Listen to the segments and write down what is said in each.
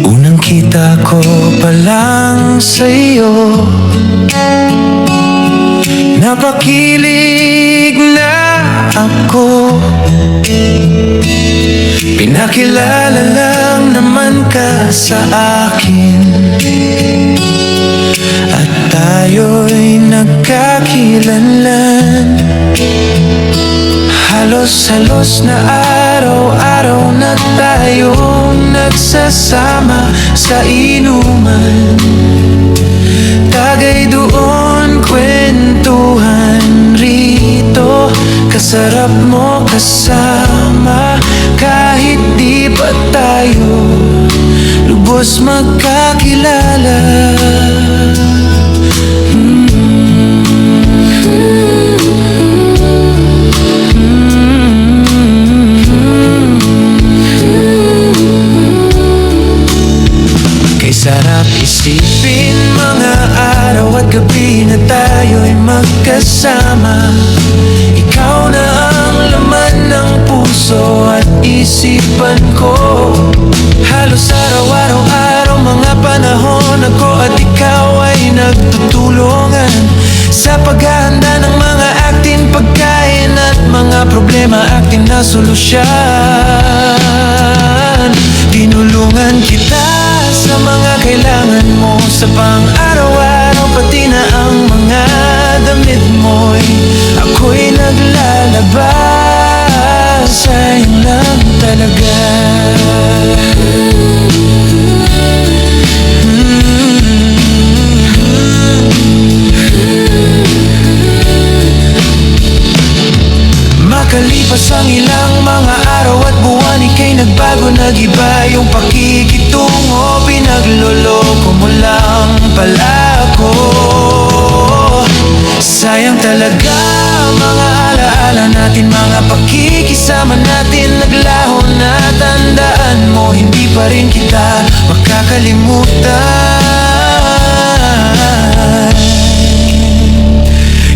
Unang kita ko pa lang sa'yo, napakilig na ako. Pinakilala lang naman ka sa akin, at tayo'y nagkakilanlan. Halos-halos na araw-araw na tayong nagsasama sa inuman. Tagay doon, kwentuhan rito. Kasarap mo kasama, kahit di pa tayo lubos magkakilala. Kay sarap isipin mga araw at gabi na tayo'y magkasama. Ikaw na ang laman ng puso at isipan ko. Halos araw-araw, mga panahon ako at ikaw ay nagtutulungan sa paghahanda ng mga ating pagkain at mga problema ating na solusyan. Tinulungan kita sa mga kailangan mo sa pang-araw-araw, pati na ang mga damit mo'y ako'y naglalabas. Sa'yo lang talaga. Makalipas ang ilang mga araw at buwan, ika'y nagbago, nag-iba yung pakikitungo. Pinagloloko mo lang pala ako. Sayang talaga mga alaala natin, mga pakikisama natin naglaho na. Tandaan mo, hindi pa rin kita makakalimutan.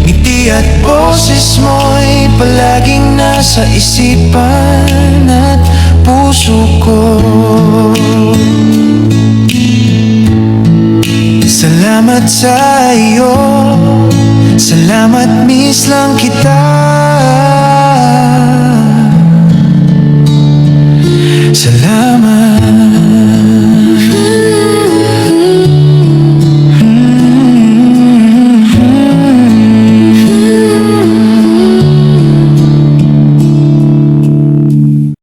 Ngiti at boses mo'y palaging nasa isipan at puso ko. Salamat sa iyo, salamat, miss lang kita. Salamat.